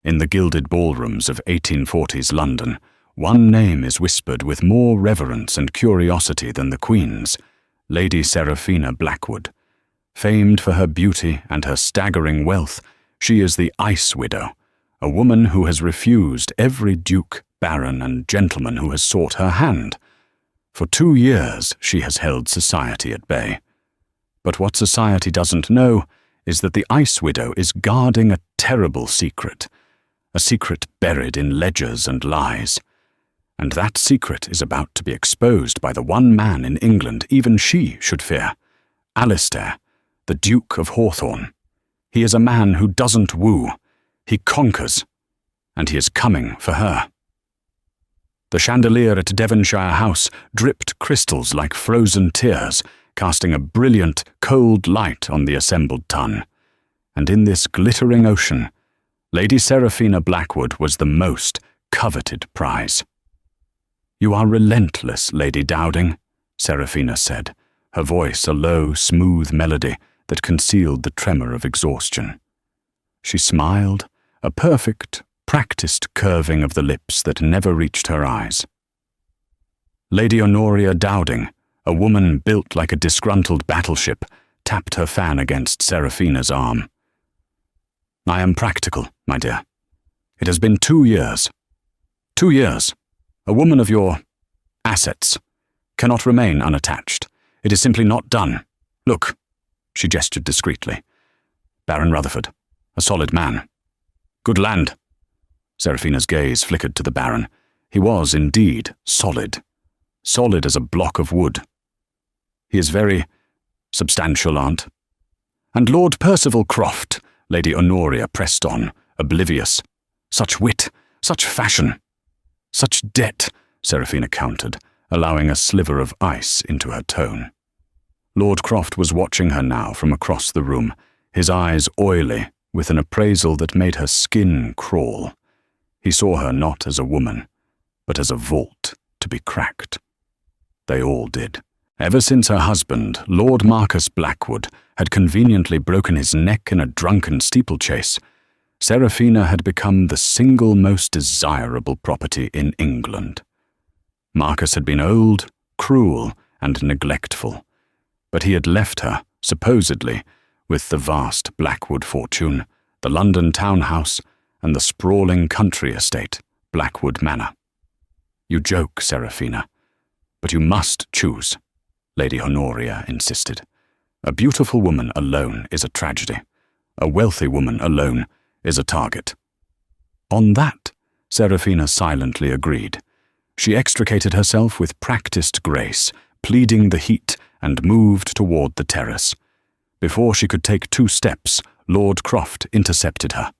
In the gilded ballrooms of 1840s London, one name is whispered with more reverence and curiosity than the Queen's, Lady Seraphina Blackwood. Famed for her beauty and her staggering wealth, she is the Ice Widow, a woman who has refused every duke, baron, and gentleman who has sought her hand. For 2 years she has held society at bay. But what society doesn't know is that the Ice Widow is guarding a terrible secret, a secret buried in ledgers and lies. And that secret is about to be exposed by the one man in England even she should fear, Alistair, the Duke of Hawthorne. He is a man who doesn't woo, he conquers, and he is coming for her. The chandelier at Devonshire House dripped crystals like frozen tears, casting a brilliant, cold light on the assembled ton. And in this glittering ocean, Lady Seraphina Blackwood was the most coveted prize. "You are relentless, Lady Dowding," Seraphina said, her voice a low, smooth melody that concealed the tremor of exhaustion. She smiled, a perfect, practiced curving of the lips that never reached her eyes. Lady Honoria Dowding, a woman built like a disgruntled battleship, tapped her fan against Seraphina's arm. "I am practical, my dear. It has been 2 years. 2 years. A woman of your assets cannot remain unattached. It is simply not done. Look," she gestured discreetly. "Baron Rutherford, a solid man. Good land." Seraphina's gaze flickered to the Baron. He was indeed solid. Solid as a block of wood. "He is very substantial, aunt." "And Lord Percival Croft," Lady Honoria pressed on, oblivious. "Such wit, such fashion." "Such debt," Seraphina countered, allowing a sliver of ice into her tone. Lord Croft was watching her now from across the room, his eyes oily, with an appraisal that made her skin crawl. He saw her not as a woman, but as a vault to be cracked. They all did. Ever since her husband, Lord Marcus Blackwood, had conveniently broken his neck in a drunken steeplechase, Seraphina had become the single most desirable property in England. Marcus had been old, cruel, and neglectful, but he had left her, supposedly, with the vast Blackwood fortune, the London townhouse, and the sprawling country estate, Blackwood Manor. "You joke, Seraphina, but you must choose," Lady Honoria insisted. "A beautiful woman alone is a tragedy. A wealthy woman alone is a target." On that, Seraphina silently agreed. She extricated herself with practiced grace, pleading the heat, and moved toward the terrace. Before she could take 2 steps, Lord Croft intercepted her.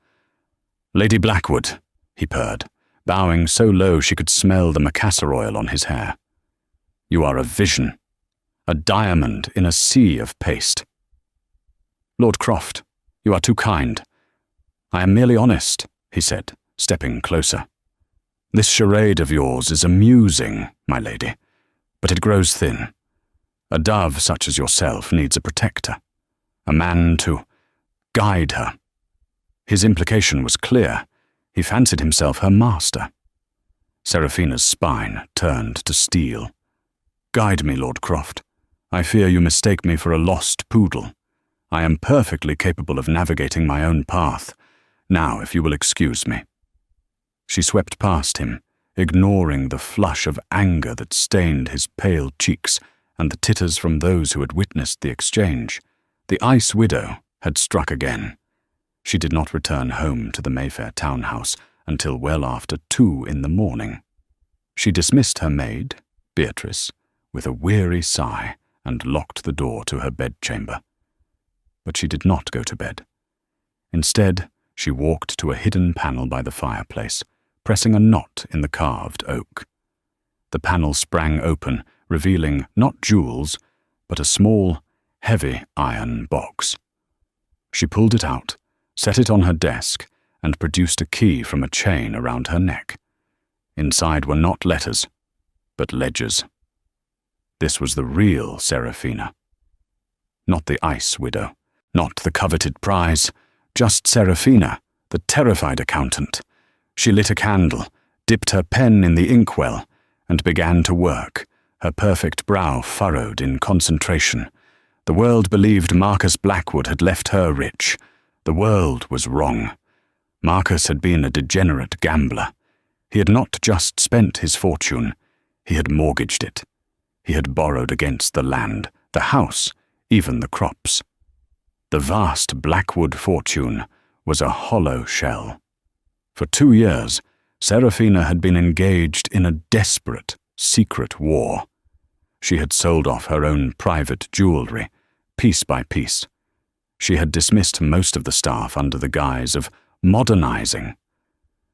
"Lady Blackwood," he purred, bowing so low she could smell the macassar oil on his hair. "You are a vision, a diamond in a sea of paste." "Lord Croft, you are too kind. I am merely honest," he said, stepping closer. "This charade of yours is amusing, my lady, but it grows thin. A dove such as yourself needs a protector, a man to guide her." His implication was clear. He fancied himself her master. Seraphina's spine turned to steel. "Guide me, Lord Croft. I fear you mistake me for a lost poodle. I am perfectly capable of navigating my own path. Now, if you will excuse me." She swept past him, ignoring the flush of anger that stained his pale cheeks and the titters from those who had witnessed the exchange. The Ice Widow had struck again. She did not return home to the Mayfair townhouse until well after 2 in the morning. She dismissed her maid, Beatrice, with a weary sigh and locked the door to her bedchamber. But she did not go to bed. Instead, she walked to a hidden panel by the fireplace, pressing a knot in the carved oak. The panel sprang open, revealing not jewels, but a small, heavy iron box. She pulled it out, set it on her desk, and produced a key from a chain around her neck. Inside were not letters, but ledgers. This was the real Seraphina. Not the Ice Widow, not the coveted prize, just Seraphina, the the terrified accountant. She lit a candle, dipped her pen in the inkwell, and began to work, her perfect brow furrowed in concentration. The world believed Marcus Blackwood had left her rich. The world was wrong. Marcus had been a degenerate gambler. He had not just spent his fortune, he had mortgaged it. He had borrowed against the land, the house, even the crops. The vast Blackwood fortune was a hollow shell. For 2 years, Serafina had been engaged in a desperate, secret war. She had sold off her own private jewelry, piece by piece. She had dismissed most of the staff under the guise of modernizing.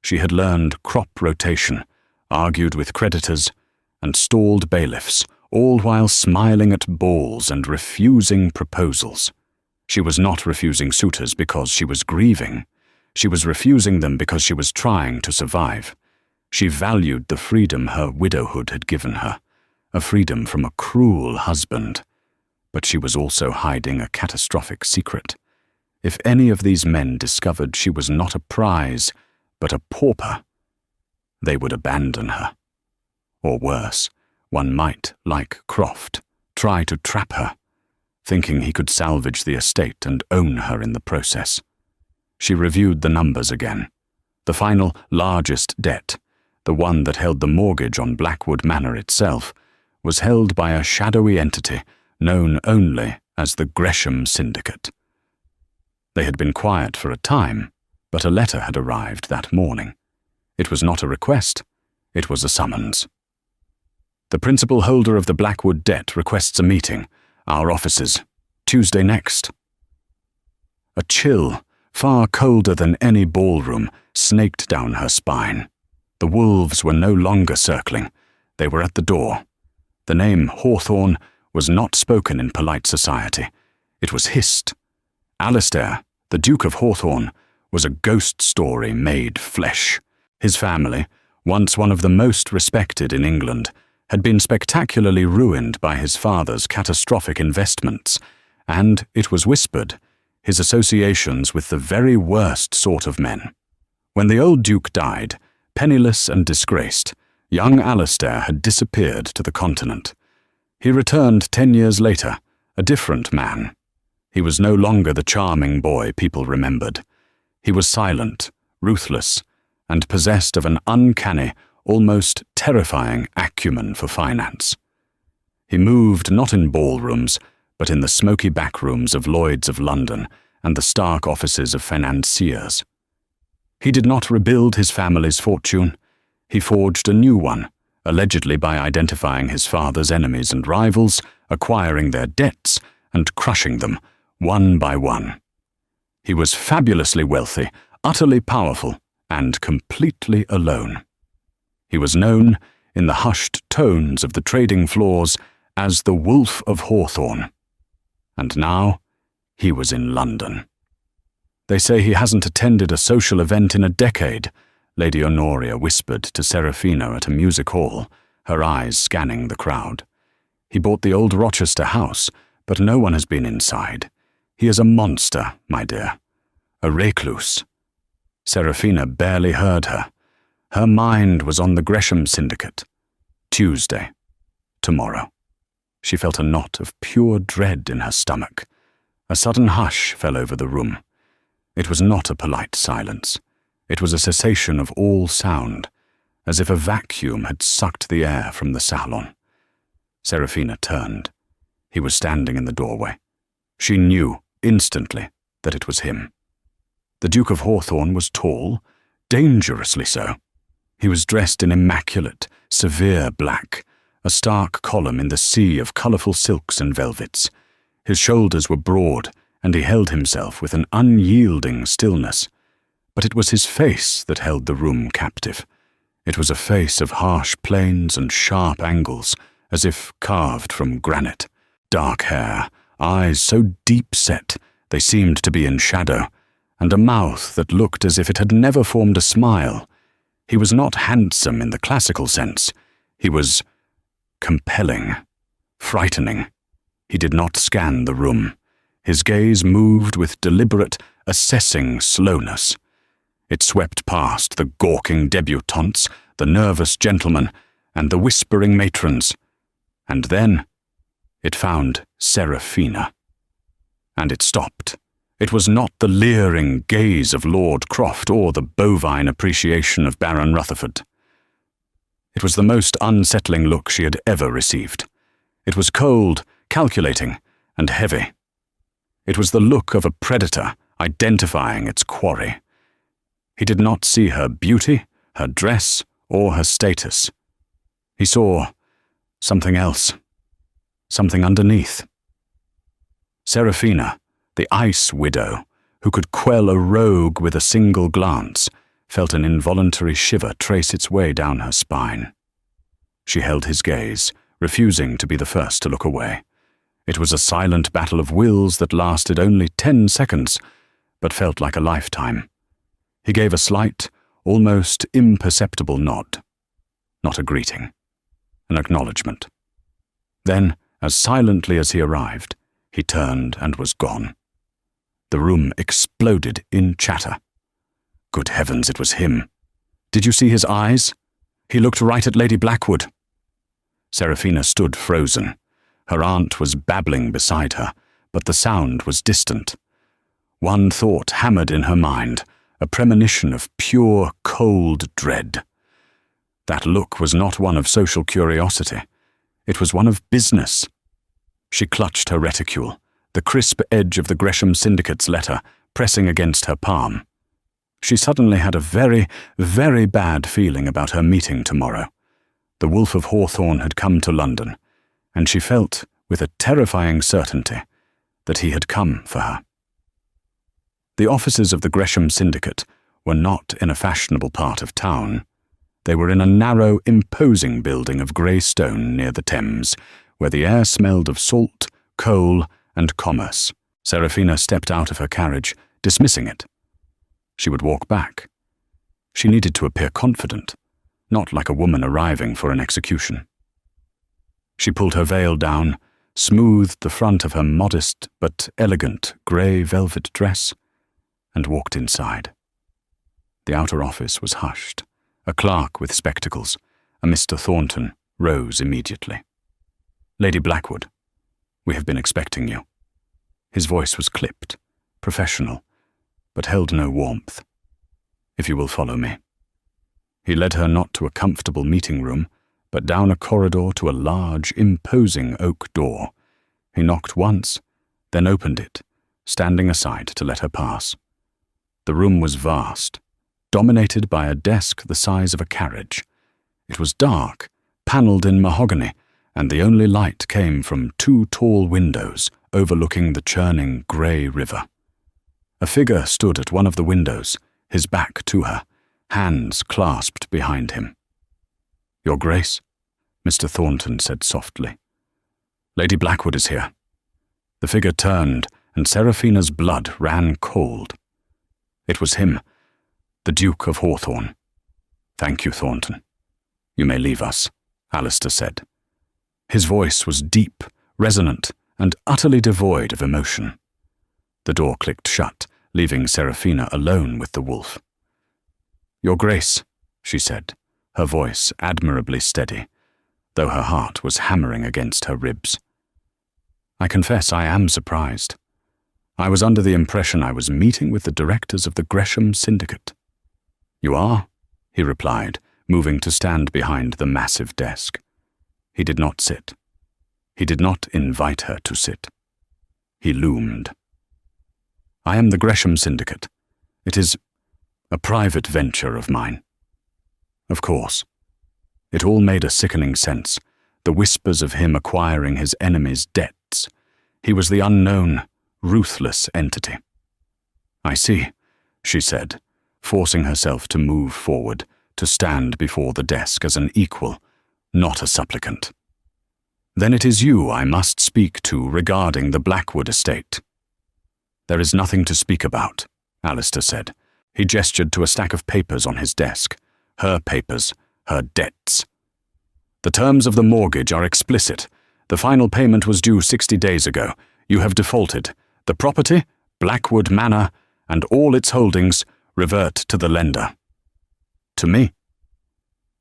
She had learned crop rotation, argued with creditors, and stalled bailiffs, all while smiling at balls and refusing proposals. She was not refusing suitors because she was grieving. She was refusing them because she was trying to survive. She valued the freedom her widowhood had given her, a freedom from a cruel husband. But she was also hiding a catastrophic secret. If any of these men discovered she was not a prize, but a pauper, they would abandon her. Or worse, one might, like Croft, try to trap her, thinking he could salvage the estate and own her in the process. She reviewed the numbers again. The final largest debt, the one that held the mortgage on Blackwood Manor itself, was held by a shadowy entity known only as the Gresham Syndicate. They had been quiet for a time, but a letter had arrived that morning. It was not a request, it was a summons. The principal holder of the Blackwood debt requests a meeting, our offices, Tuesday next. A chill, far colder than any ballroom, snaked down her spine. The wolves were no longer circling. They were at the door. The name Hawthorne was not spoken in polite society. It was hissed. Alistair, the Duke of Hawthorne, was a ghost story made flesh. His family, once one of the most respected in England, had been spectacularly ruined by his father's catastrophic investments, and, it was whispered, his associations with the very worst sort of men. When the old Duke died, penniless and disgraced, young Alistair had disappeared to the continent. He returned 10 years later, a different man. He was no longer the charming boy people remembered. He was silent, ruthless, and possessed of an uncanny, almost terrifying acumen for finance. He moved not in ballrooms, but in the smoky backrooms of Lloyd's of London and the stark offices of financiers. He did not rebuild his family's fortune. He forged a new one, allegedly by identifying his father's enemies and rivals, acquiring their debts, and crushing them, one by one. He was fabulously wealthy, utterly powerful, and completely alone. He was known, in the hushed tones of the trading floors, as the Wolf of Hawthorne. And now, he was in London. They say he hasn't attended a social event in a decade, Lady Honoria whispered to Serafina at a music hall, her eyes scanning the crowd. He bought the old Rochester house, but no one has been inside. He is a monster, my dear. A recluse. Serafina barely heard her. Her mind was on the Gresham Syndicate. Tuesday. Tomorrow. She felt a knot of pure dread in her stomach. A sudden hush fell over the room. It was not a polite silence. It was a cessation of all sound, as if a vacuum had sucked the air from the salon. Serafina turned. He was standing in the doorway. She knew, instantly, that it was him. The Duke of Hawthorne was tall, dangerously so. He was dressed in immaculate, severe black, a stark column in the sea of colourful silks and velvets. His shoulders were broad, and he held himself with an unyielding stillness. But it was his face that held the room captive. It was a face of harsh planes and sharp angles, as if carved from granite. Dark hair, eyes so deep-set they seemed to be in shadow, and a mouth that looked as if it had never formed a smile. He was not handsome in the classical sense. He was compelling, frightening. He did not scan the room. His gaze moved with deliberate, assessing slowness. It swept past the gawking debutantes, the nervous gentlemen, and the whispering matrons. And then it found Seraphina. And it stopped. It was not the leering gaze of Lord Croft or the bovine appreciation of Baron Rutherford. It was the most unsettling look she had ever received. It was cold, calculating, and heavy. It was the look of a predator identifying its quarry. He did not see her beauty, her dress, or her status. He saw something else, something underneath. Seraphina, the ice widow, who could quell a rogue with a single glance, felt an involuntary shiver trace its way down her spine. She held his gaze, refusing to be the first to look away. It was a silent battle of wills that lasted only 10 seconds, but felt like a lifetime. He gave a slight, almost imperceptible nod. Not a greeting, an acknowledgement. Then, as silently as he arrived, he turned and was gone. The room exploded in chatter. Good heavens, it was him. Did you see his eyes? He looked right at Lady Blackwood. Seraphina stood frozen. Her aunt was babbling beside her, but the sound was distant. One thought hammered in her mind, a premonition of pure, cold dread. That look was not one of social curiosity. It was one of business. She clutched her reticule, the crisp edge of the Gresham Syndicate's letter pressing against her palm. She suddenly had a very, very bad feeling about her meeting tomorrow. The Wolf of Hawthorne had come to London, and she felt, with a terrifying certainty, that he had come for her. The offices of the Gresham Syndicate were not in a fashionable part of town. They were in a narrow, imposing building of grey stone near the Thames, where the air smelled of salt, coal, and commerce. Seraphina stepped out of her carriage, dismissing it. She would walk back. She needed to appear confident, not like a woman arriving for an execution. She pulled her veil down, smoothed the front of her modest but elegant grey velvet dress, and walked inside. The outer office was hushed. A clerk with spectacles, a Mr. Thornton, rose immediately. "Lady Blackwood, we have been expecting you." His voice was clipped, professional, but held no warmth. "If you will follow me." He led her not to a comfortable meeting room, but down a corridor to a large, imposing oak door. He knocked once, then opened it, standing aside to let her pass. The room was vast, dominated by a desk the size of a carriage. It was dark, panelled in mahogany, and the only light came from 2 tall windows overlooking the churning grey river. A figure stood at one of the windows, his back to her, hands clasped behind him. "Your Grace," Mr. Thornton said softly. "Lady Blackwood is here." The figure turned, and Seraphina's blood ran cold. It was him, the Duke of Hawthorne. "Thank you, Thornton. You may leave us," Alistair said. His voice was deep, resonant, and utterly devoid of emotion. The door clicked shut, leaving Seraphina alone with the wolf. "Your Grace," she said, her voice admirably steady, though her heart was hammering against her ribs. "I confess I am surprised. I was under the impression I was meeting with the directors of the Gresham Syndicate." "You are?" he replied, moving to stand behind the massive desk. He did not sit. He did not invite her to sit. He loomed. "I am the Gresham Syndicate. It is a private venture of mine." Of course. It all made a sickening sense, the whispers of him acquiring his enemies' debts. He was the unknown, ruthless entity. "I see," she said, forcing herself to move forward, to stand before the desk as an equal, not a supplicant. "Then it is you I must speak to regarding the Blackwood estate." "There is nothing to speak about," Alistair said. He gestured to a stack of papers on his desk. Her papers, her debts. "The terms of the mortgage are explicit. The final payment was due 60 days ago. You have defaulted. The property, Blackwood Manor, and all its holdings Revert to the lender." "To me?"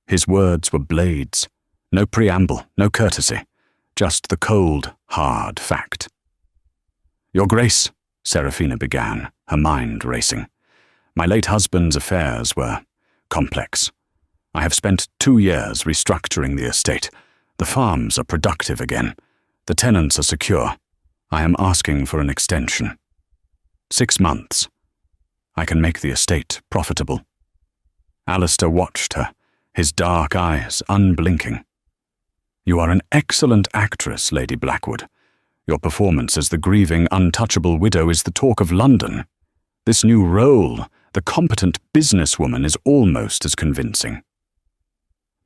His words were blades. No preamble, no courtesy. Just the cold, hard fact. "Your Grace," Seraphina began, her mind racing. "My late husband's affairs were complex. I have spent 2 years restructuring the estate. The farms are productive again. The tenants are secure. I am asking for an extension. 6 months. I can make the estate profitable." Alistair watched her, his dark eyes unblinking. "You are an excellent actress, Lady Blackwood. Your performance as the grieving, untouchable widow is the talk of London. This new role, the competent businesswoman, is almost as convincing."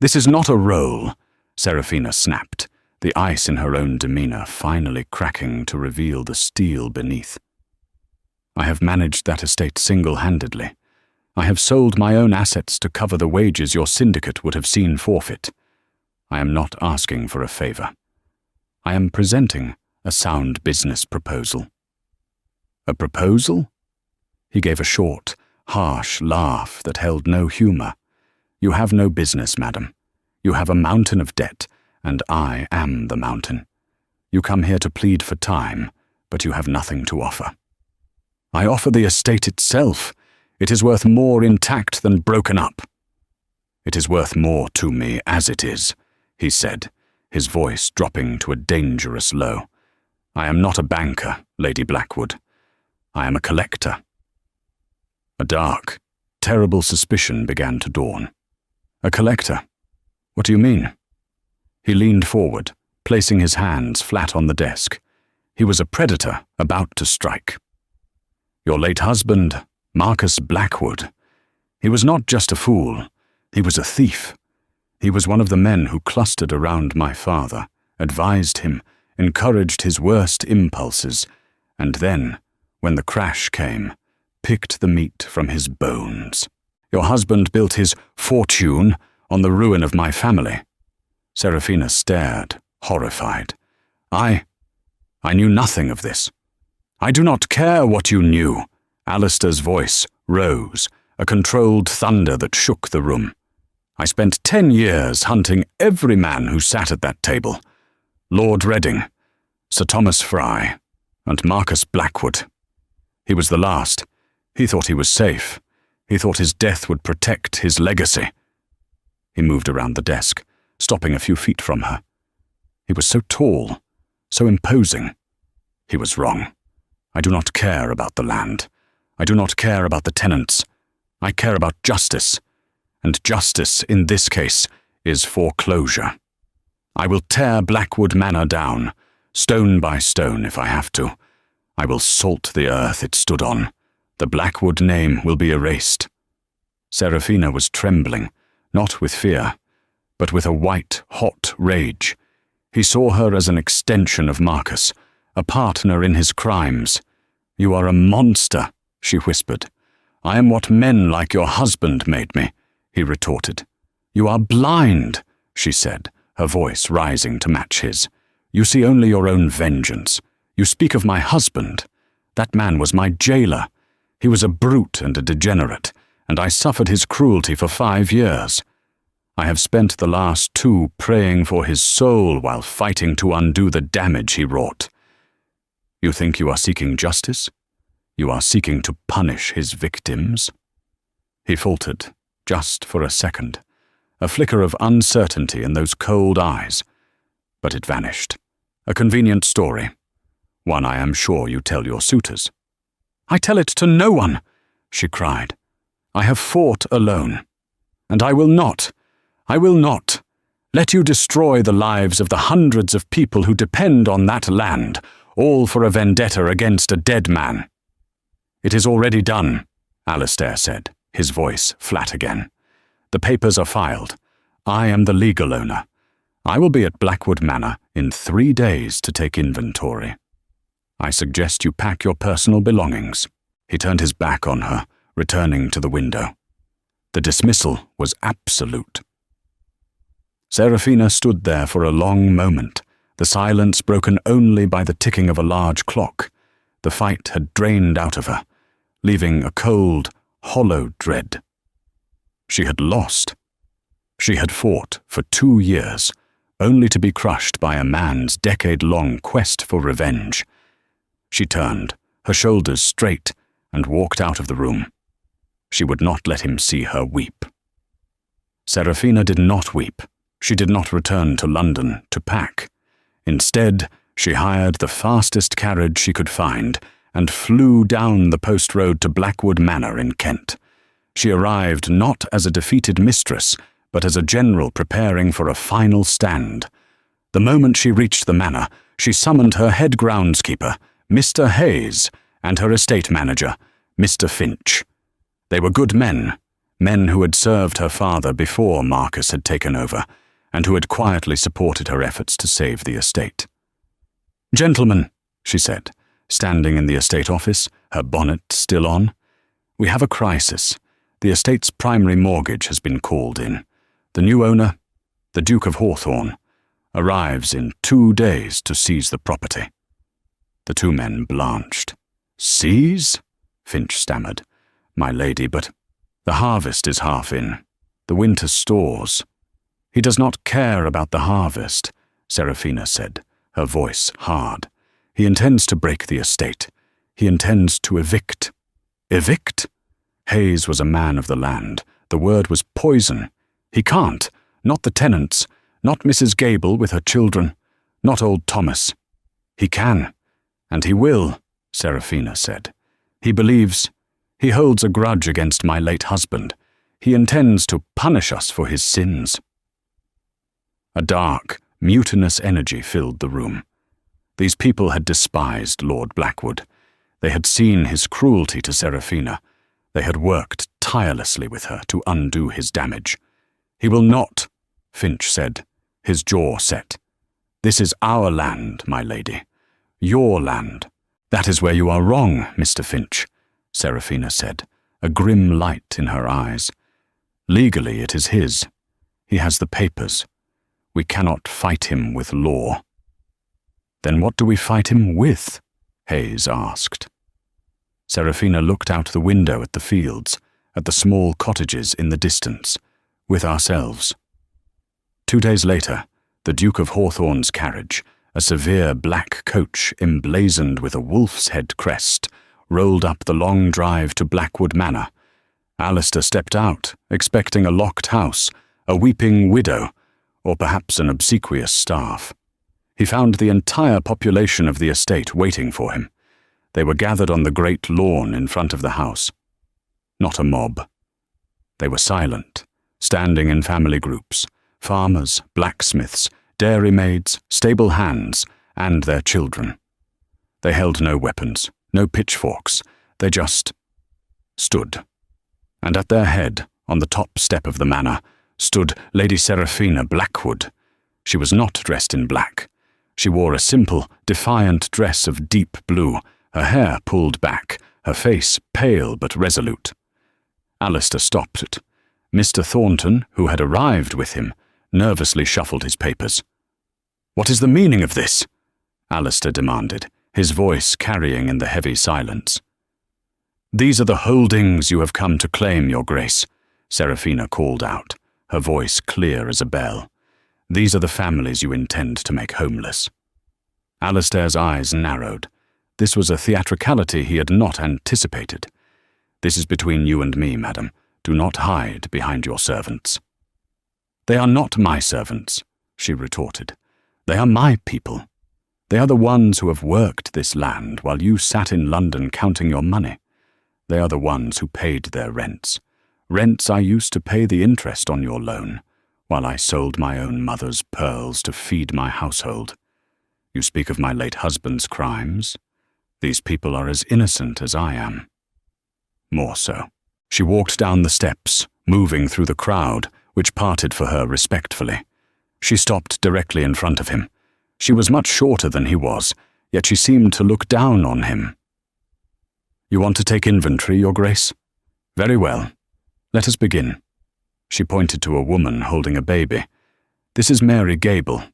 "This is not a role," Seraphina snapped, the ice in her own demeanor finally cracking to reveal the steel beneath. "I have managed that estate single-handedly. I have sold my own assets to cover the wages your syndicate would have seen forfeit. I am not asking for a favor. I am presenting a sound business proposal." "A proposal?" He gave a short, harsh laugh that held no humor. "You have no business, madam. You have a mountain of debt, and I am the mountain. You come here to plead for time, but you have nothing to offer." "I offer the estate itself. It is worth more intact than broken up." "It is worth more to me as it is," he said, his voice dropping to a dangerous low. "I am not a banker, Lady Blackwood. I am a collector." A dark, terrible suspicion began to dawn. "A collector? What do you mean?" He leaned forward, placing his hands flat on the desk. He was a predator about to strike. "Your late husband, Marcus Blackwood. He was not just a fool. He was a thief. He was one of the men who clustered around my father, advised him, encouraged his worst impulses, and then, when the crash came, picked the meat from his bones. Your husband built his fortune on the ruin of my family." Seraphina stared, horrified. I knew nothing of this." "I do not care what you knew." Alistair's voice rose, a controlled thunder that shook the room. "I spent 10 years hunting every man who sat at that table. Lord Reading, Sir Thomas Fry, and Marcus Blackwood. He was the last. He thought he was safe. He thought his death would protect his legacy." He moved around the desk, stopping a few feet from her. He was so tall, so imposing. He was wrong. "I do not care about the land. I do not care about the tenants. I care about justice. And justice, in this case, is foreclosure. I will tear Blackwood Manor down, stone by stone if I have to. I will salt the earth it stood on. The Blackwood name will be erased." Seraphina was trembling, not with fear, but with a white, hot rage. He saw her as an extension of Marcus, a partner in his crimes. "You are a monster," she whispered. "I am what men like your husband made me," he retorted. "You are blind," she said, her voice rising to match his. "You see only your own vengeance. You speak of my husband. That man was my jailer. He was a brute and a degenerate, and I suffered his cruelty for 5 years. I have spent the last 2 praying for his soul while fighting to undo the damage he wrought. You think you are seeking justice? You are seeking to punish his victims?" He faltered, just for a second, a flicker of uncertainty in those cold eyes, but it vanished. "A convenient story. One I am sure you tell your suitors." "I tell it to no one," she cried. "I have fought alone. And I will not let you destroy the lives of the hundreds of people who depend on that land, all for a vendetta against a dead man." "It is already done," Alistair said, his voice flat again. "The papers are filed. I am the legal owner. I will be at Blackwood Manor in 3 days to take inventory. I suggest you pack your personal belongings." He turned his back on her, returning to the window. The dismissal was absolute. Seraphina stood there for a long moment, the silence broken only by the ticking of a large clock. The fight had drained out of her, leaving a cold, hollow dread. She had lost. She had fought for 2 years, only to be crushed by a man's decade-long quest for revenge. She turned, her shoulders straight, and walked out of the room. She would not let him see her weep. Serafina did not weep. She did not return to London to pack. Instead, she hired the fastest carriage she could find and flew down the post road to Blackwood Manor in Kent. She arrived not as a defeated mistress, but as a general preparing for a final stand. The moment she reached the manor, she summoned her head groundskeeper, Mr. Hayes, and her estate manager, Mr. Finch. They were good men who had served her father before Marcus had taken over, and who had quietly supported her efforts to save the estate. "Gentlemen," she said, standing in the estate office, her bonnet still on, "we have a crisis. The estate's primary mortgage has been called in. The new owner, the Duke of Hawthorne, arrives in 2 days to seize the property." The 2 men blanched. "Seize?" Finch stammered. "My lady, but the harvest is half in. The winter stores." "He does not care about the harvest," Serafina said, her voice hard. "He intends to break the estate. He intends to evict." "Evict?" Hayes was a man of the land. The word was poison. "He can't. Not the tenants. Not Mrs. Gable with her children. Not old Thomas." "He can. And he will," Serafina said. "He believes. He holds a grudge against my late husband. He intends to punish us for his sins." A dark, mutinous energy filled the room. These people had despised Lord Blackwood. They had seen his cruelty to Serafina. They had worked tirelessly with her to undo his damage. "He will not," Finch said, his jaw set. "This is our land, my lady. Your land." "That is where you are wrong, Mr. Finch," Serafina said, a grim light in her eyes. "Legally it is his. He has the papers. We cannot fight him with law." "Then what do we fight him with?" Hayes asked. Serafina looked out the window at the fields, at the small cottages in the distance, with ourselves. 2 days later, the Duke of Hawthorne's carriage, a severe black coach emblazoned with a wolf's head crest, rolled up the long drive to Blackwood Manor. Alistair stepped out, expecting a locked house, a weeping widow, or perhaps an obsequious staff. He found the entire population of the estate waiting for him. They were gathered on the great lawn in front of the house. Not a mob. They were silent, standing in family groups, farmers, blacksmiths, dairymaids, stable hands, and their children. They held no weapons, no pitchforks. They just stood. And at their head, on the top step of the manor, stood Lady Serafina Blackwood. She was not dressed in black. She wore a simple, defiant dress of deep blue, her hair pulled back, her face pale but resolute. Alistair stopped it. Mr. Thornton, who had arrived with him, nervously shuffled his papers. "What is the meaning of this?" Alistair demanded, his voice carrying in the heavy silence. "These are the holdings you have come to claim, Your Grace," Serafina called out, her voice clear as a bell. "These are the families you intend to make homeless." Alistair's eyes narrowed. This was a theatricality he had not anticipated. "This is between you and me, madam. Do not hide behind your servants." "They are not my servants," she retorted. "They are my people. They are the ones who have worked this land while you sat in London counting your money. They are the ones who paid their rents. Rents I used to pay the interest on your loan, while I sold my own mother's pearls to feed my household. You speak of my late husband's crimes. These people are as innocent as I am. More so." She walked down the steps, moving through the crowd, which parted for her respectfully. She stopped directly in front of him. She was much shorter than he was, yet she seemed to look down on him. "You want to take inventory, Your Grace? Very well. Let us begin." She pointed to a woman holding a baby. "This is Mary Gable.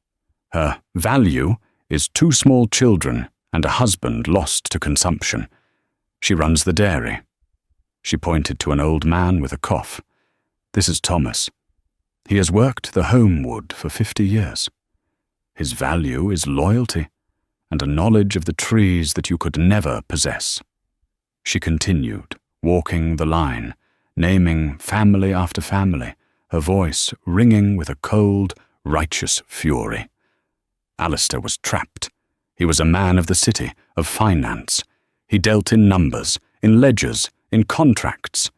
Her value is 2 small children and a husband lost to consumption. She runs the dairy." She pointed to an old man with a cough. "This is Thomas. He has worked the home wood for 50 years. His value is loyalty and a knowledge of the trees that you could never possess." She continued, walking the line, naming family after family, her voice ringing with a cold, righteous fury. Alistair was trapped. He was a man of the city, of finance. He dealt in numbers, in ledgers, in contracts.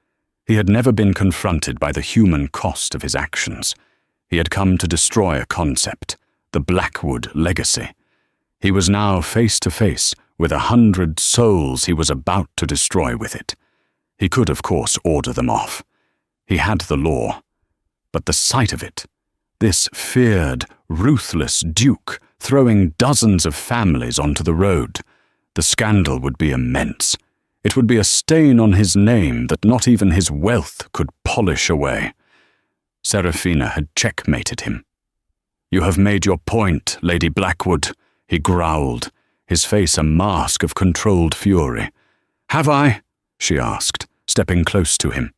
He had never been confronted by the human cost of his actions. He had come to destroy a concept, the Blackwood legacy. He was now face to face with 100 souls he was about to destroy with it. He could, of course, order them off. He had the law. But the sight of it, this feared, ruthless duke throwing dozens of families onto the road, the scandal would be immense. It would be a stain on his name that not even his wealth could polish away. Seraphina had checkmated him. "You have made your point, Lady Blackwood," he growled, his face a mask of controlled fury. "Have I?" she asked, stepping close to him.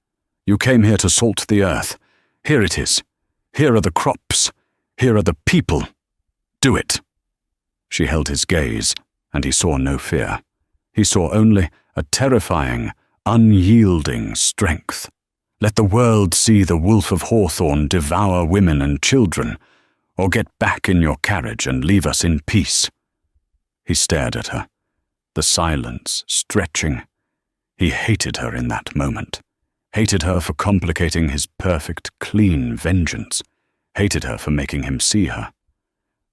"You came here to salt the earth. Here it is. Here are the crops. Here are the people. Do it." She held his gaze, and he saw no fear. He saw only a terrifying, unyielding strength. Let the world see the wolf of Hawthorne devour women and children, or get back in your carriage and leave us in peace. He stared at her, the silence stretching. He hated her in that moment, hated her for complicating his perfect, clean vengeance, hated her for making him see her.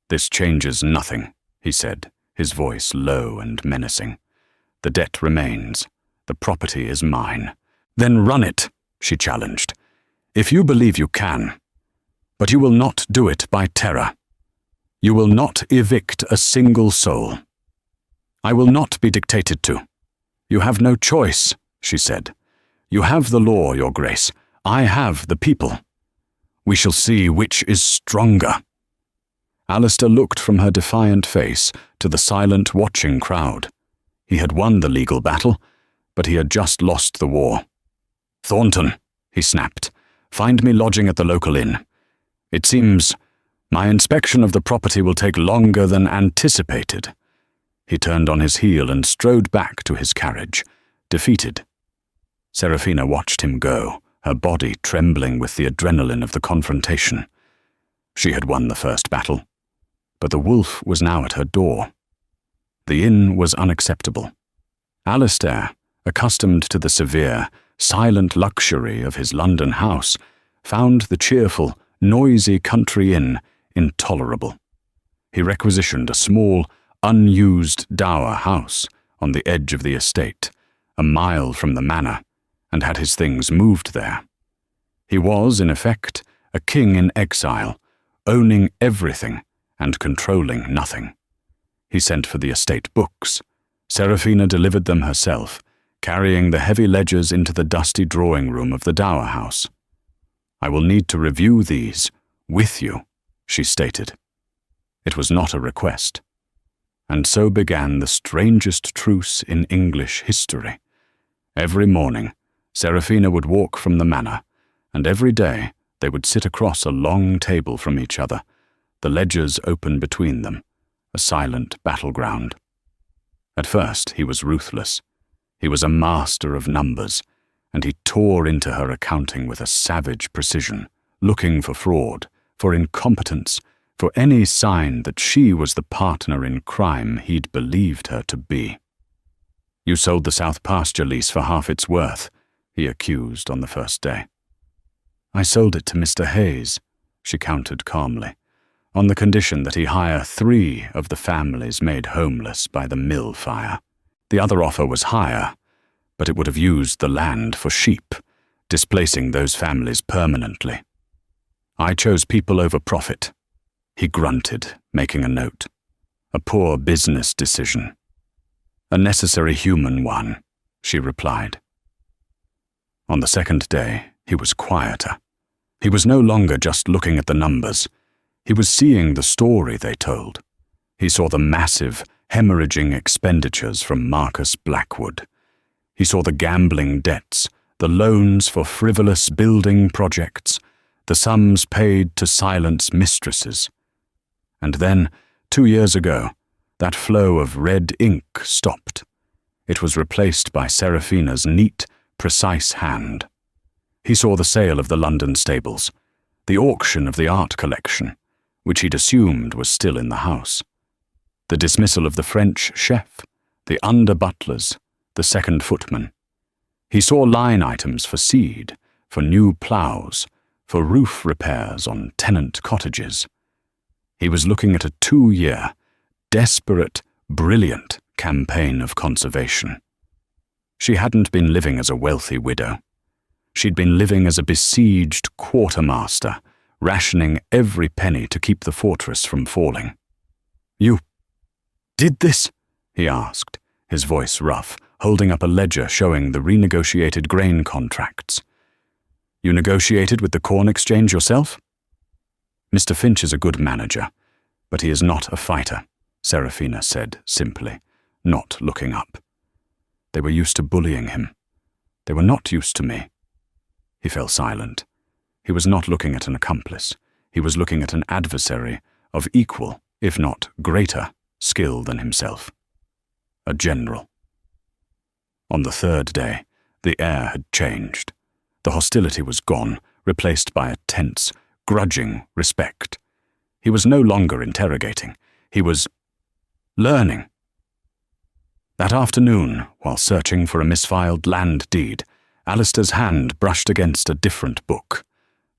"This changes nothing," he said, his voice low and menacing. "The debt remains. The property is mine." "Then run it," she challenged, "if you believe you can. But you will not do it by terror. You will not evict a single soul. I will not be dictated to. You have no choice," she said. "You have the law, Your Grace. I have the people. We shall see which is stronger." Alistair looked from her defiant face to the silent, watching crowd. He had won the legal battle, but he had just lost the war. "Thornton," he snapped, "find me lodging at the local inn. It seems my inspection of the property will take longer than anticipated." He turned on his heel and strode back to his carriage, defeated. Seraphina watched him go, her body trembling with the adrenaline of the confrontation. She had won the first battle, but the wolf was now at her door. The inn was unacceptable. Alistair, accustomed to the severe, silent luxury of his London house, found the cheerful, noisy country inn intolerable. He requisitioned a small, unused dower house on the edge of the estate, a mile from the manor, and had his things moved there. He was, in effect, a king in exile, owning everything and controlling nothing. He sent for the estate books. Seraphina delivered them herself, carrying the heavy ledgers into the dusty drawing room of the dower house. "I will need to review these with you," she stated. It was not a request. And so began the strangest truce in English history. Every morning, Seraphina would walk from the manor, and every day they would sit across a long table from each other, the ledgers open between them, a silent battleground. At first he was ruthless. He was a master of numbers, and he tore into her accounting with a savage precision, looking for fraud, for incompetence, for any sign that she was the partner in crime he'd believed her to be. "You sold the South Pasture lease for half its worth," he accused on the first day. "I sold it to Mr. Hayes," she countered calmly, on the condition that he hire 3 of the families made homeless by the mill fire. The other offer was higher, but it would have used the land for sheep, displacing those families permanently. "I chose people over profit," he grunted, making a note. "A poor business decision." "A necessary human one," she replied. On the second day, he was quieter. He was no longer just looking at the numbers. He was seeing the story they told. He saw the massive, hemorrhaging expenditures from Marcus Blackwood. He saw the gambling debts, the loans for frivolous building projects, the sums paid to silence mistresses. And then, 2 years ago, that flow of red ink stopped. It was replaced by Serafina's neat, precise hand. He saw the sale of the London stables, the auction of the art collection, which he'd assumed was still in the house, the dismissal of the French chef, the under-butlers, the second footman. He saw line items for seed, for new ploughs, for roof repairs on tenant cottages. He was looking at a 2-year, desperate, brilliant campaign of conservation. She hadn't been living as a wealthy widow. She'd been living as a besieged quartermaster, rationing every penny to keep the fortress from falling. "You did this?" he asked, his voice rough, holding up a ledger showing the renegotiated grain contracts. "You negotiated with the Corn Exchange yourself?" "Mr. Finch is a good manager, but he is not a fighter," Serafina said simply, not looking up. "They were used to bullying him. They were not used to me." He fell silent. He was not looking at an accomplice. He was looking at an adversary of equal, if not greater, skill than himself. A general. On the 3rd day, the air had changed. The hostility was gone, replaced by a tense, grudging respect. He was no longer interrogating. He was learning. That afternoon, while searching for a misfiled land deed, Alistair's hand brushed against a different book,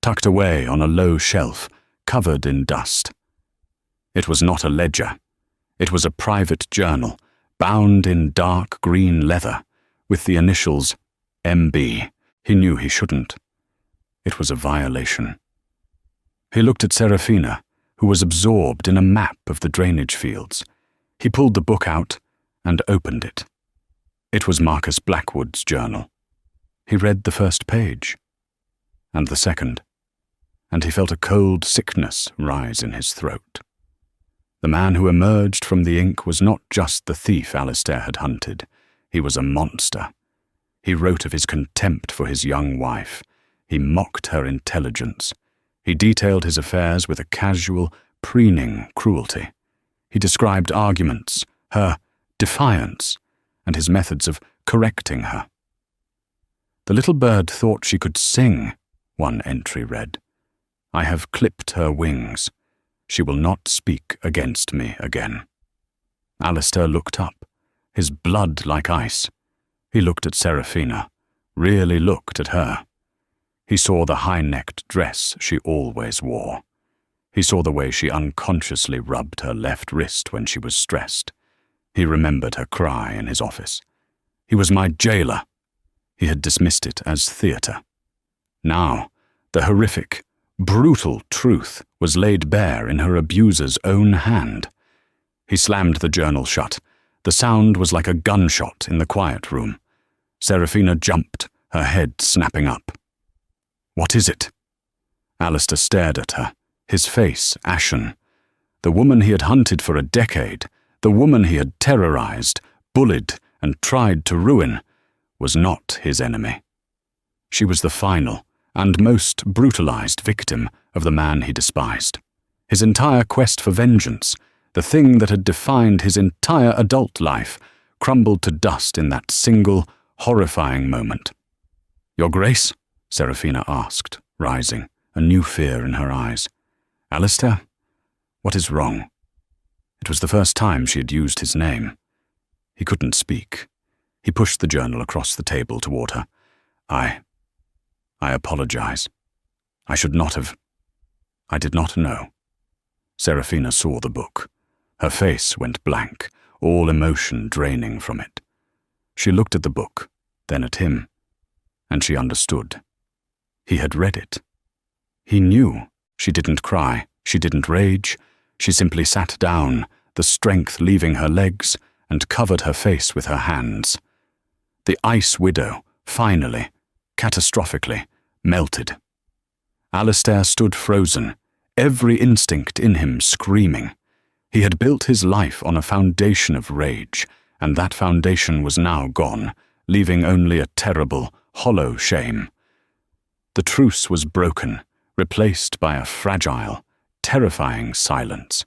tucked away on a low shelf, covered in dust. It was not a ledger. It was a private journal, bound in dark green leather, with the initials MB. He knew he shouldn't. It was a violation. He looked at Serafina, who was absorbed in a map of the drainage fields. He pulled the book out and opened it. It was Marcus Blackwood's journal. He read the first page, and the second, and he felt a cold sickness rise in his throat. The man who emerged from the ink was not just the thief Alistair had hunted. He was a monster. He wrote of his contempt for his young wife. He mocked her intelligence. He detailed his affairs with a casual, preening cruelty. He described arguments, her defiance, and his methods of correcting her. "The little bird thought she could sing," one entry read. "I have clipped her wings. She will not speak against me again." Alistair looked up, his blood like ice. He looked at Serafina, really looked at her. He saw the high-necked dress she always wore. He saw the way she unconsciously rubbed her left wrist when she was stressed. He remembered her cry in his office. "He was my jailer." He had dismissed it as theatre. Now, the horrific, brutal truth was laid bare in her abuser's own hand. He slammed the journal shut. The sound was like a gunshot in the quiet room. Serafina jumped, her head snapping up. "What is it?" Alistair stared at her, his face ashen. The woman he had hunted for a decade, the woman he had terrorized, bullied, and tried to ruin, was not his enemy. She was the final and most brutalized victim of the man he despised. His entire quest for vengeance, the thing that had defined his entire adult life, crumbled to dust in that single, horrifying moment. "Your Grace?" Serafina asked, rising, a new fear in her eyes. "Alistair? What is wrong?" It was the first time she had used his name. He couldn't speak. He pushed the journal across the table toward her. I apologize. I should not have. I did not know." Serafina saw the book. Her face went blank, all emotion draining from it. She looked at the book, then at him, and she understood. He had read it. He knew. She didn't cry, she didn't rage. She simply sat down, the strength leaving her legs, and covered her face with her hands. The Ice Widow, finally, catastrophically, melted. Alistair stood frozen, every instinct in him screaming. He had built his life on a foundation of rage, and that foundation was now gone, leaving only a terrible, hollow shame. The truce was broken, replaced by a fragile, terrifying silence.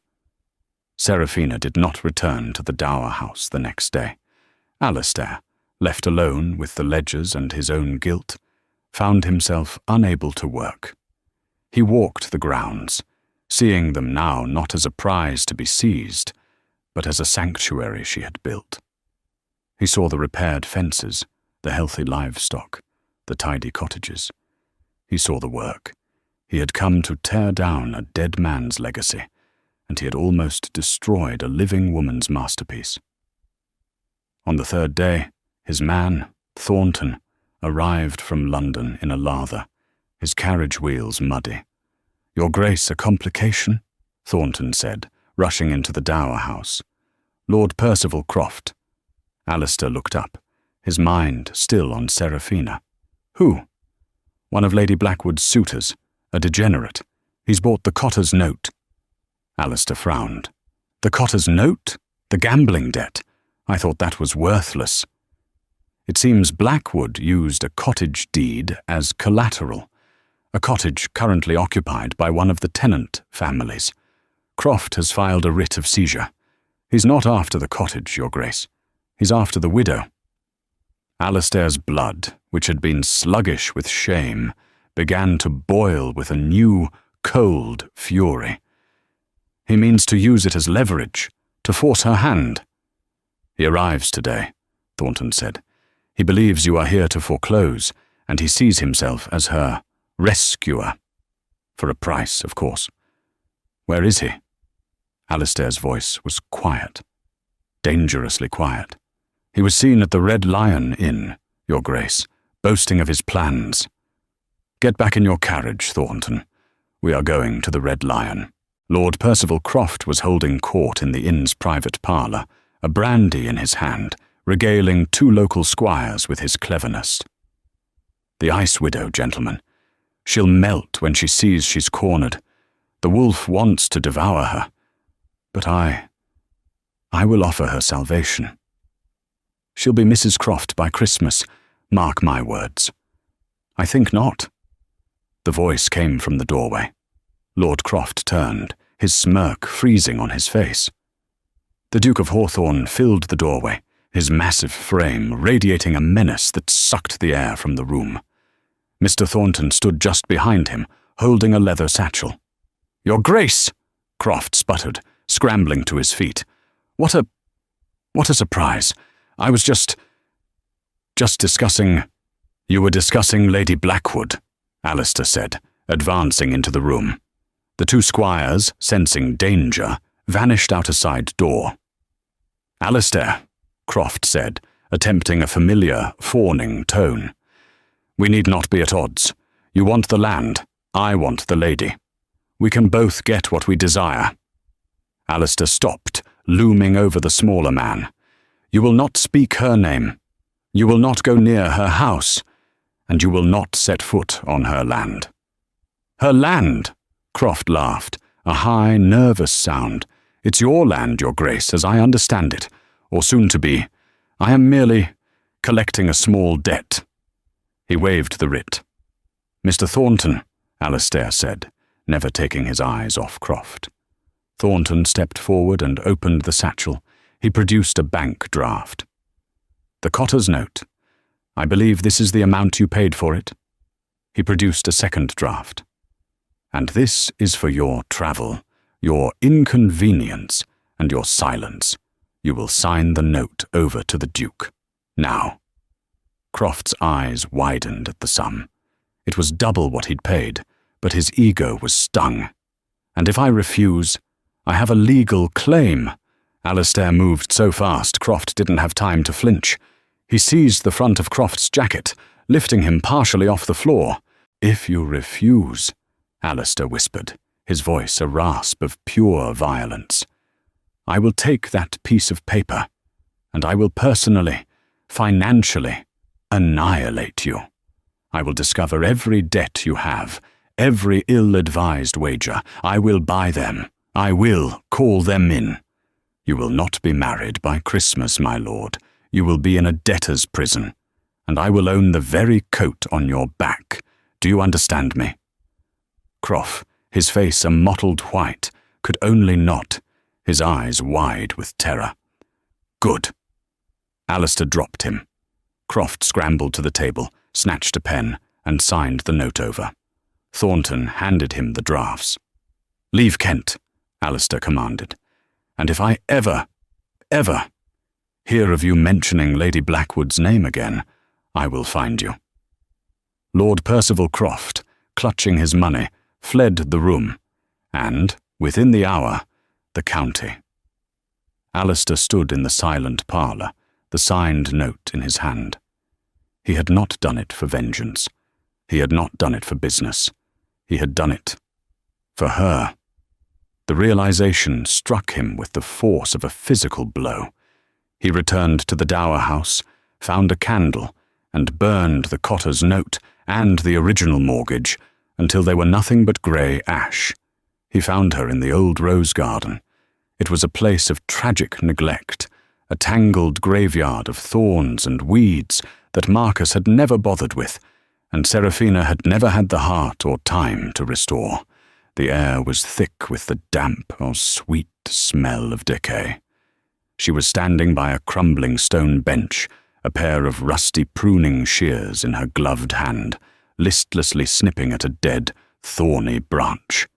Seraphina did not return to the dower house the next day. Alistair, left alone with the ledgers and his own guilt, found himself unable to work. He walked the grounds, seeing them now not as a prize to be seized, but as a sanctuary she had built. He saw the repaired fences, the healthy livestock, the tidy cottages. He saw the work. He had come to tear down a dead man's legacy, and he had almost destroyed a living woman's masterpiece. On the third day, his man, Thornton, arrived from London in a lather, his carriage wheels muddy. "Your Grace, a complication?" Thornton said, rushing into the dower house. "Lord Percival Croft." Alistair looked up, his mind still on Seraphina. "Who?" "One of Lady Blackwood's suitors, a degenerate. He's bought the Cotter's note." Alistair frowned. "The Cotter's note? The gambling debt? I thought that was worthless." "It seems Blackwood used a cottage deed as collateral, a cottage currently occupied by one of the tenant families. Croft has filed a writ of seizure. He's not after the cottage, Your Grace. He's after the widow." Alistair's blood, which had been sluggish with shame, began to boil with a new, cold fury. "He means to use it as leverage, to force her hand." "He arrives today," Thornton said. "He believes you are here to foreclose, and he sees himself as her rescuer. For a price, of course." "Where is he?" Alistair's voice was quiet, dangerously quiet. "He was seen at the Red Lion Inn, Your Grace, boasting of his plans." "Get back in your carriage, Thornton. We are going to the Red Lion." Lord Percival Croft was holding court in the inn's private parlour, a brandy in his hand, regaling two local squires with his cleverness. "The Ice Widow, gentlemen. She'll melt when she sees she's cornered. The wolf wants to devour her. But I will offer her salvation. She'll be Mrs. Croft by Christmas, mark my words." "I think not." The voice came from the doorway. Lord Croft turned, his smirk freezing on his face. The Duke of Hawthorne filled the doorway, his massive frame radiating a menace that sucked the air from the room. Mr. Thornton stood just behind him, holding a leather satchel. "Your Grace!" Croft sputtered, scrambling to his feet. What a surprise. I was just discussing—" "You were discussing Lady Blackwood," Alistair said, advancing into the room. The two squires, sensing danger, vanished out a side door. "Alistair," Croft said, attempting a familiar, fawning tone. "We need not be at odds. You want the land, I want the lady. We can both get what we desire." Alistair stopped, looming over the smaller man. "You will not speak her name. You will not go near her house, and you will not set foot on her land." "Her land?" Croft laughed, a high, nervous sound. "It's your land, Your Grace, as I understand it, or soon to be. I am merely collecting a small debt." He waved the writ. "Mr. Thornton," Alistair said, never taking his eyes off Croft. Thornton stepped forward and opened the satchel. He produced a bank draft. "The Cotter's note. I believe this is the amount you paid for it." He produced a second draft. "And this is for your travel, your inconvenience, and your silence. You will sign the note over to the Duke. Now." Croft's eyes widened at the sum. It was double what he'd paid, but his ego was stung. "And if I refuse, I have a legal claim." Alistair moved so fast Croft didn't have time to flinch. He seized the front of Croft's jacket, lifting him partially off the floor. "If you refuse," Alistair whispered, his voice a rasp of pure violence, "I will take that piece of paper, and I will personally, financially, annihilate you. I will discover every debt you have, every ill-advised wager. I will buy them. I will call them in. You will not be married by Christmas, my lord. You will be in a debtor's prison. and I will own the very coat on your back. Do you understand me?" Croft, his face a mottled white, could only nod, his eyes wide with terror. "Good." Alistair dropped him. Croft scrambled to the table, snatched a pen, and signed the note over. Thornton handed him the drafts. "Leave Kent," Alistair commanded, "and if I ever hear of you mentioning Lady Blackwood's name again, I will find you." Lord Percival Croft, clutching his money, fled the room, and, within the hour, the county. Alistair stood in the silent parlour, the signed note in his hand. He had not done it for vengeance. He had not done it for business. He had done it for her. The realization struck him with the force of a physical blow. He returned to the dower house, found a candle, and burned the cotter's note and the original mortgage until they were nothing but grey ash. He found her in the old rose garden. It was a place of tragic neglect, a tangled graveyard of thorns and weeds that Marcus had never bothered with, and Seraphina had never had the heart or time to restore. The air was thick with the damp or sweet smell of decay. She was standing by a crumbling stone bench, a pair of rusty pruning shears in her gloved hand, listlessly snipping at a dead, thorny branch.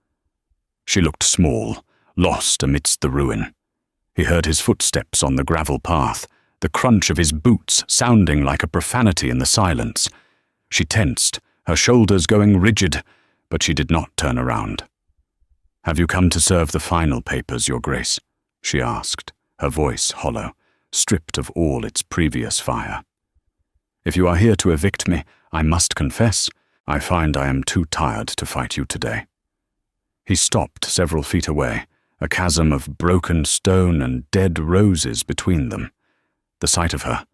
She looked small, lost amidst the ruin. He heard his footsteps on the gravel path, the crunch of his boots sounding like a profanity in the silence. She tensed, her shoulders going rigid, but she did not turn around. "Have you come to serve the final papers, Your Grace?" she asked, her voice hollow, stripped of all its previous fire. "If you are here to evict me, I must confess, I find I am too tired to fight you today." He stopped several feet away, a chasm of broken stone and dead roses between them. The sight of her,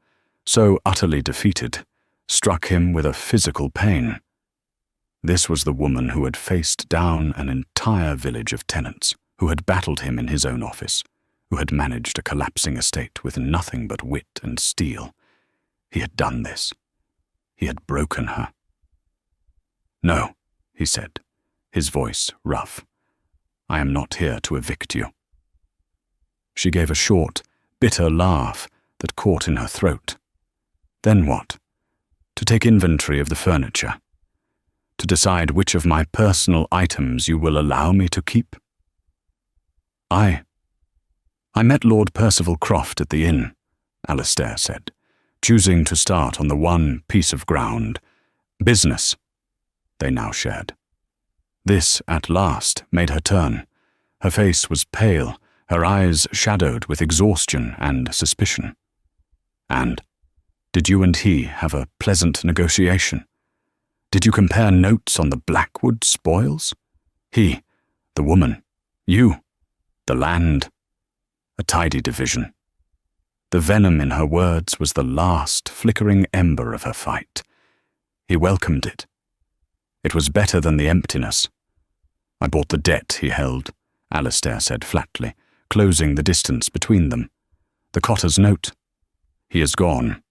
so utterly defeated, struck him with a physical pain. This was the woman who had faced down an entire village of tenants, who had battled him in his own office, who had managed a collapsing estate with nothing but wit and steel. He had done this. He had broken her. "No," he said, his voice rough. "I am not here to evict you." She gave a short, bitter laugh that caught in her throat. "Then what? To take inventory of the furniture? To decide which of my personal items you will allow me to keep?" I met Lord Percival Croft at the inn," Alistair said, choosing to start on the one piece of ground, business, they now shared. This, at last, made her turn. Her face was pale, her eyes shadowed with exhaustion and suspicion. "And did you and he have a pleasant negotiation? Did you compare notes on the Blackwood spoils? He, the woman, you, the land, a tidy division." The venom in her words was the last flickering ember of her fight. He welcomed it. It was better than the emptiness. "I bought the debt he held," Alistair said flatly, closing the distance between them. "The cotter's note. He is gone.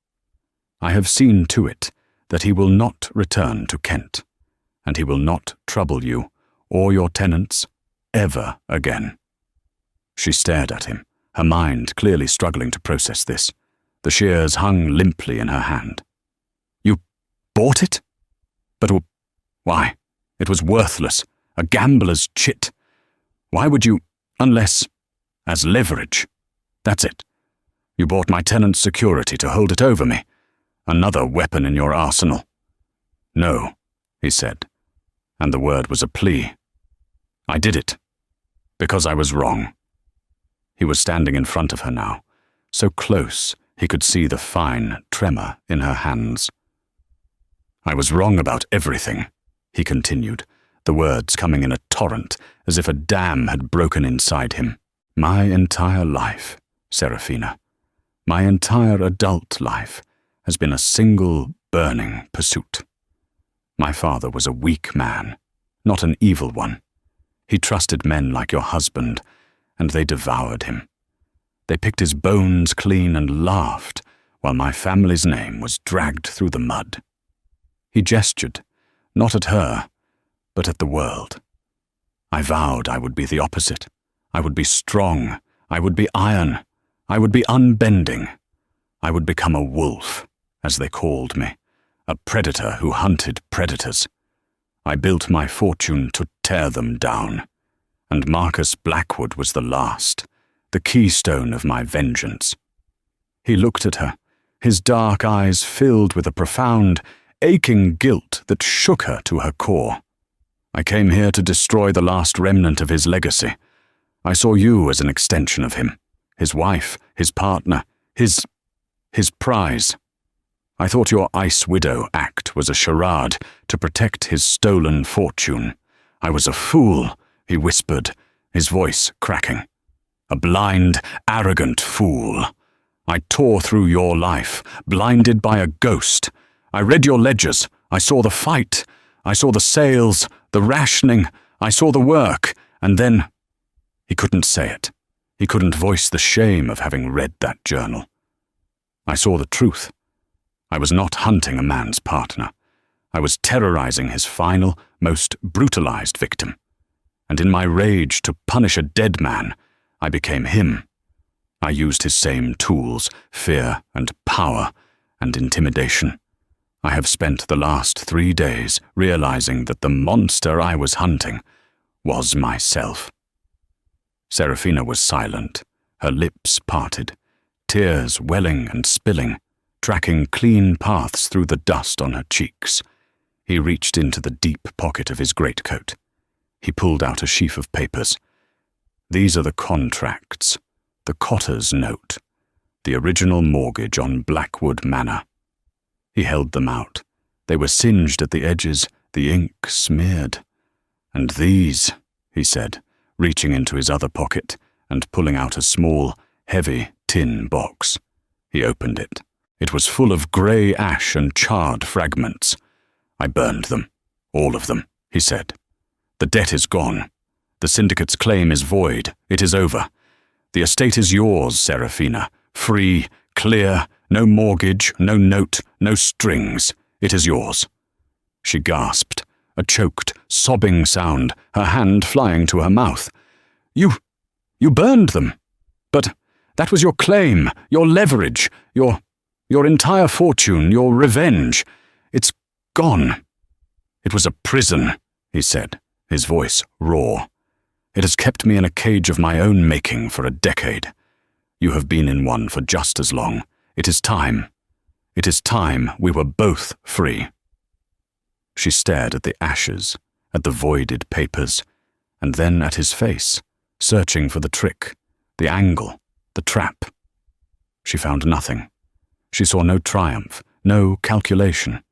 I have seen to it that he will not return to Kent, and he will not trouble you or your tenants ever again." She stared at him, her mind clearly struggling to process this. The shears hung limply in her hand. "You bought it? But why? It was worthless, a gambler's chit. Why would you, unless as leverage? That's it. You bought my tenant's security to hold it over me. Another weapon in your arsenal." "No," he said, and the word was a plea. "I did it, because I was wrong." He was standing in front of her now, so close he could see the fine tremor in her hands. "I was wrong about everything," he continued, the words coming in a torrent as if a dam had broken inside him. "My entire life, Seraphina, my entire adult life, has been a single burning pursuit. My father was a weak man, not an evil one. He trusted men like your husband, and they devoured him. They picked his bones clean and laughed while my family's name was dragged through the mud. He gestured, not at her, but at the world. I vowed I would be the opposite. I would be strong. I would be iron. I would be unbending. I would become a wolf, as they called me, a predator who hunted predators. I built my fortune to tear them down, and Marcus Blackwood was the last, the keystone of my vengeance. He looked at her, his dark eyes filled with a profound, aching guilt that shook her to her core. I came here to destroy the last remnant of his legacy. I saw you as an extension of him, his wife, his partner, his prize. I thought your Ice Widow act was a charade to protect his stolen fortune. I was a fool, he whispered, his voice cracking. A blind, arrogant fool. I tore through your life, blinded by a ghost. I read your ledgers. I saw the fight. I saw the sales, the rationing. I saw the work. And then... He couldn't say it. He couldn't voice the shame of having read that journal. I saw the truth. I was not hunting a man's partner. I was terrorizing his final, most brutalized victim. And in my rage to punish a dead man, I became him. I used his same tools, fear and power and intimidation. I have spent the last 3 days realizing that the monster I was hunting was myself. Serafina was silent, her lips parted, tears welling and spilling, tracking clean paths through the dust on her cheeks. He reached into the deep pocket of his greatcoat. He pulled out a sheaf of papers. These are the contracts, the Cotter's note, the original mortgage on Blackwood Manor. He held them out. They were singed at the edges, the ink smeared. And these, he said, reaching into his other pocket and pulling out a small, heavy tin box. He opened it. It was full of grey ash and charred fragments. I burned them, all of them, he said. The debt is gone. The syndicate's claim is void. It is over. The estate is yours, Serafina. Free, clear, no mortgage, no note, no strings. It is yours. She gasped, a choked, sobbing sound, her hand flying to her mouth. You burned them. But that was your claim, your leverage, your entire fortune, your revenge. It's gone. It was a prison, he said, his voice raw. It has kept me in a cage of my own making for a decade. You have been in one for just as long. It is time. It is time we were both free. She stared at the ashes, at the voided papers, and then at his face, searching for the trick, the angle, the trap. She found nothing. She saw no triumph, no calculation.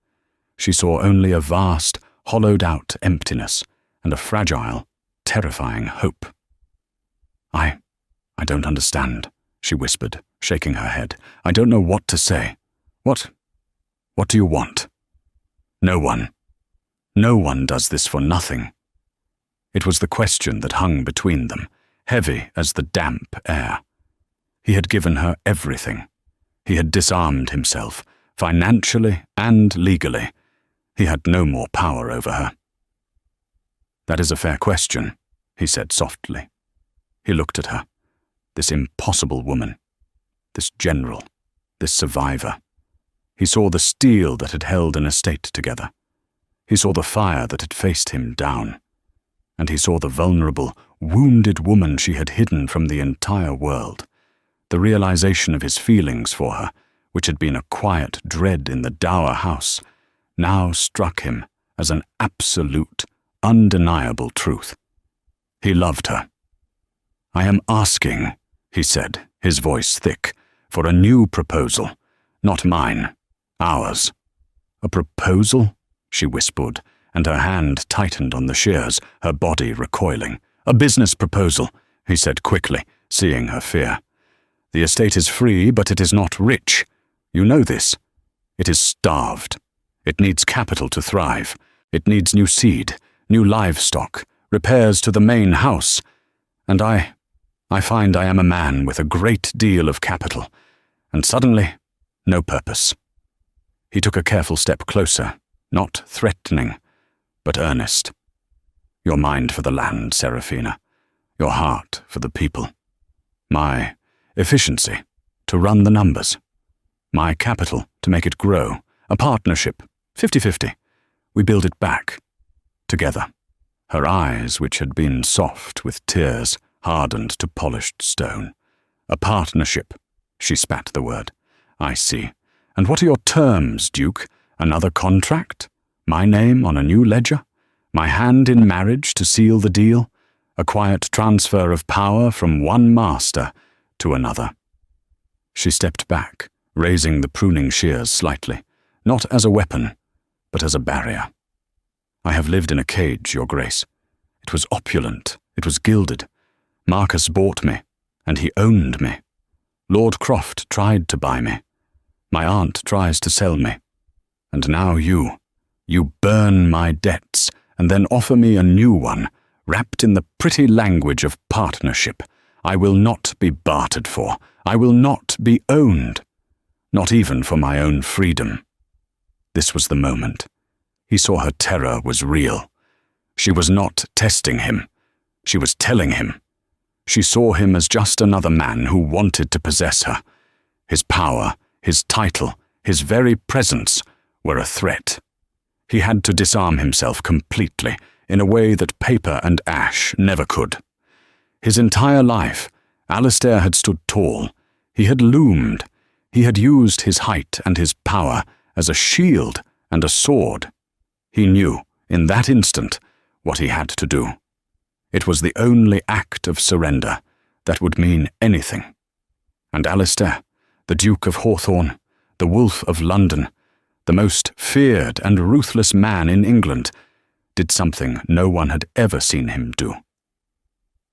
She saw only a vast, hollowed-out emptiness and a fragile, terrifying hope. I don't understand, she whispered, shaking her head. I don't know what to say. What do you want? No one does this for nothing. It was the question that hung between them, heavy as the damp air. He had given her everything. He had disarmed himself, financially and legally. He had no more power over her. That is a fair question, he said softly. He looked at her, this impossible woman, this general, this survivor. He saw the steel that had held an estate together. He saw the fire that had faced him down. And he saw the vulnerable, wounded woman she had hidden from the entire world. The realization of his feelings for her, which had been a quiet dread in the dower house, now struck him as an absolute, undeniable truth. He loved her. I am asking, he said, his voice thick, for a new proposal, not mine, ours. A proposal? She whispered, and her hand tightened on the shears, her body recoiling. A business proposal, he said quickly, seeing her fear. The estate is free, but it is not rich. You know this. It is starved. It needs capital to thrive. It needs new seed, new livestock, repairs to the main house. And I find I am a man with a great deal of capital. And suddenly, no purpose. He took a careful step closer, not threatening, but earnest. Your mind for the land, Serafina. Your heart for the people. My efficiency to run the numbers. My capital to make it grow. A partnership, 50-50. We build it back, together. Her eyes, which had been soft with tears, hardened to polished stone. A partnership. She spat the word. I see. And what are your terms, Duke? Another contract? My name on a new ledger? My hand in marriage to seal the deal? A quiet transfer of power from one master to another. She stepped back, raising the pruning shears slightly, not as a weapon, but as a barrier. I have lived in a cage, Your Grace. It was opulent, it was gilded. Marcus bought me, and he owned me. Lord Croft tried to buy me. My aunt tries to sell me. And now you burn my debts, and then offer me a new one, wrapped in the pretty language of partnership. I will not be bartered for. I will not be owned. Not even for my own freedom. This was the moment. He saw her terror was real. She was not testing him. She was telling him. She saw him as just another man who wanted to possess her. His power, his title, his very presence were a threat. He had to disarm himself completely, in a way that paper and ash never could. His entire life, Alistair had stood tall. He had loomed. He had used his height and his power as a shield and a sword. He knew, in that instant, what he had to do. It was the only act of surrender that would mean anything. And Alistair, the Duke of Hawthorne, the Wolf of London, the most feared and ruthless man in England, did something no one had ever seen him do.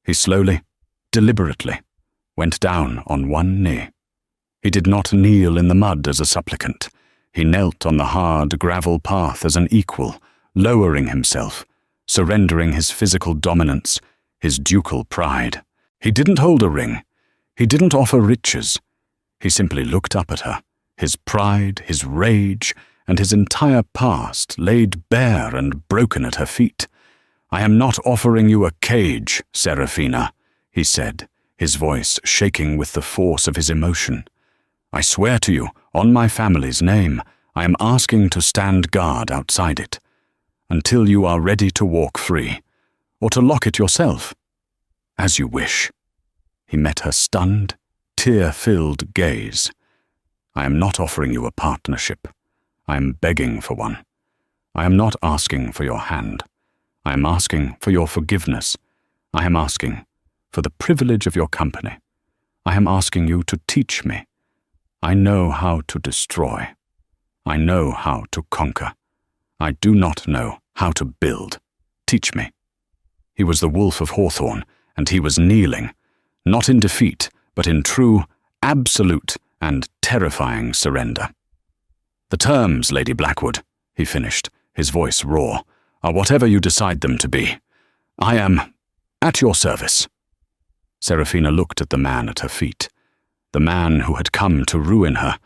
He slowly, deliberately, went down on one knee. He did not kneel in the mud as a supplicant. He knelt on the hard gravel path as an equal, lowering himself, surrendering his physical dominance, his ducal pride. He didn't hold a ring. He didn't offer riches. He simply looked up at her, his pride, his rage, and his entire past laid bare and broken at her feet. I am not offering you a cage, Serafina, he said, his voice shaking with the force of his emotion. I swear to you, on my family's name, I am asking to stand guard outside it, until you are ready to walk free, or to lock it yourself, as you wish. He met her stunned, tear-filled gaze. I am not offering you a partnership. I am begging for one. I am not asking for your hand. I am asking for your forgiveness. I am asking for the privilege of your company. I am asking you to teach me. I know how to destroy. I know how to conquer. I do not know how to build. Teach me. He was the Wolf of Hawthorne, and he was kneeling, not in defeat, but in true, absolute, and terrifying surrender. The terms, Lady Blackwood, he finished, his voice raw, are whatever you decide them to be. I am at your service. Serafina looked at the man at her feet, the man who had come to ruin her,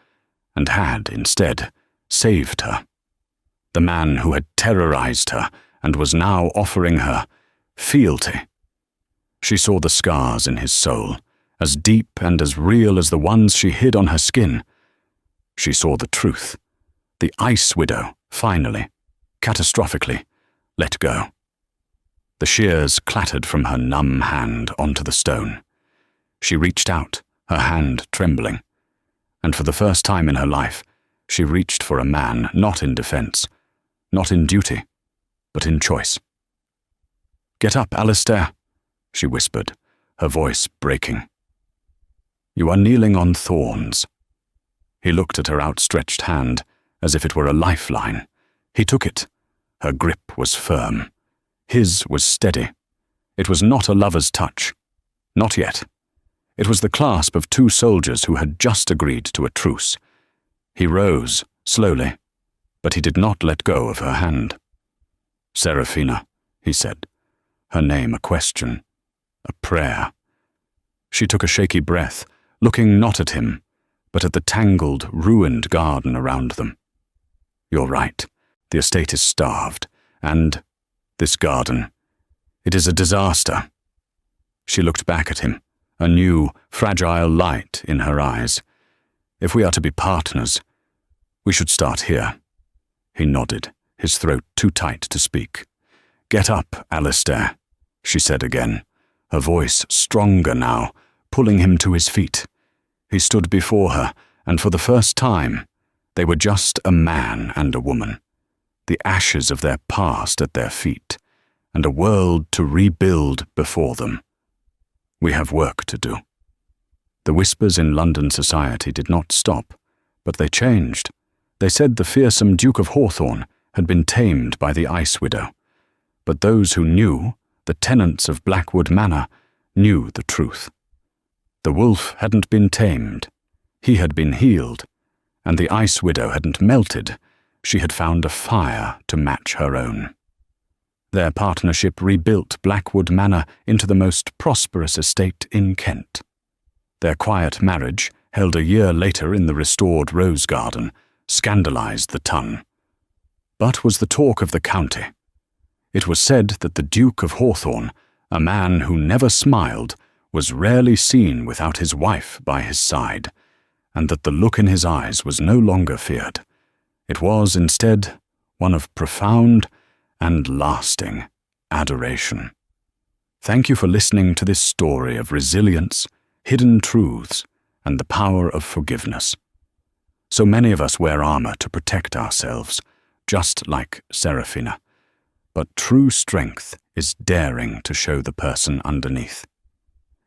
and had, instead, saved her. The man who had terrorized her and was now offering her fealty. She saw the scars in his soul, as deep and as real as the ones she hid on her skin. She saw the truth. The Ice Widow, finally, catastrophically, let go. The shears clattered from her numb hand onto the stone. She reached out, her hand trembling, and for the first time in her life, she reached for a man not in defense, not in duty, but in choice. Get up, Alistair, she whispered, her voice breaking. You are kneeling on thorns. He looked at her outstretched hand, as if it were a lifeline. He took it. Her grip was firm. His was steady. It was not a lover's touch. Not yet. It was the clasp of two soldiers who had just agreed to a truce. He rose, slowly, but he did not let go of her hand. Serafina, he said, her name a question, a prayer. She took a shaky breath, looking not at him, but at the tangled, ruined garden around them. You're right. The estate is starved, and this garden, it is a disaster. She looked back at him, a new, fragile light in her eyes. If we are to be partners, we should start here. He nodded, his throat too tight to speak. Get up, Alistair, she said again, her voice stronger now, pulling him to his feet. He stood before her, and for the first time, they were just a man and a woman, the ashes of their past at their feet, and a world to rebuild before them. We have work to do. The whispers in London society did not stop, but they changed. They said the fearsome Duke of Hawthorne had been tamed by the Ice Widow. But those who knew, the tenants of Blackwood Manor, knew the truth. The wolf hadn't been tamed. He had been healed, and the Ice Widow hadn't melted. She had found a fire to match her own. Their partnership rebuilt Blackwood Manor into the most prosperous estate in Kent. Their quiet marriage, held a year later in the restored Rose Garden, scandalized the ton, but was the talk of the county. It was said that the Duke of Hawthorne, a man who never smiled, was rarely seen without his wife by his side, and that the look in his eyes was no longer feared. It was, instead, one of profound and lasting adoration. Thank you for listening to this story of resilience, hidden truths, and the power of forgiveness. So many of us wear armor to protect ourselves, just like Serafina. But true strength is daring to show the person underneath.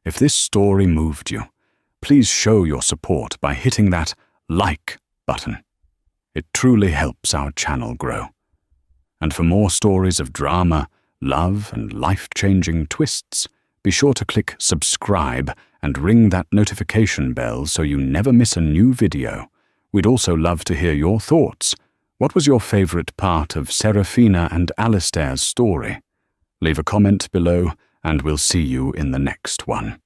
If this story moved you, please show your support by hitting that like button. It truly helps our channel grow. And for more stories of drama, love, and life-changing twists, be sure to click subscribe and ring that notification bell so you never miss a new video. We'd also love to hear your thoughts. What was your favorite part of Serafina and Alistair's story? Leave a comment below, and we'll see you in the next one.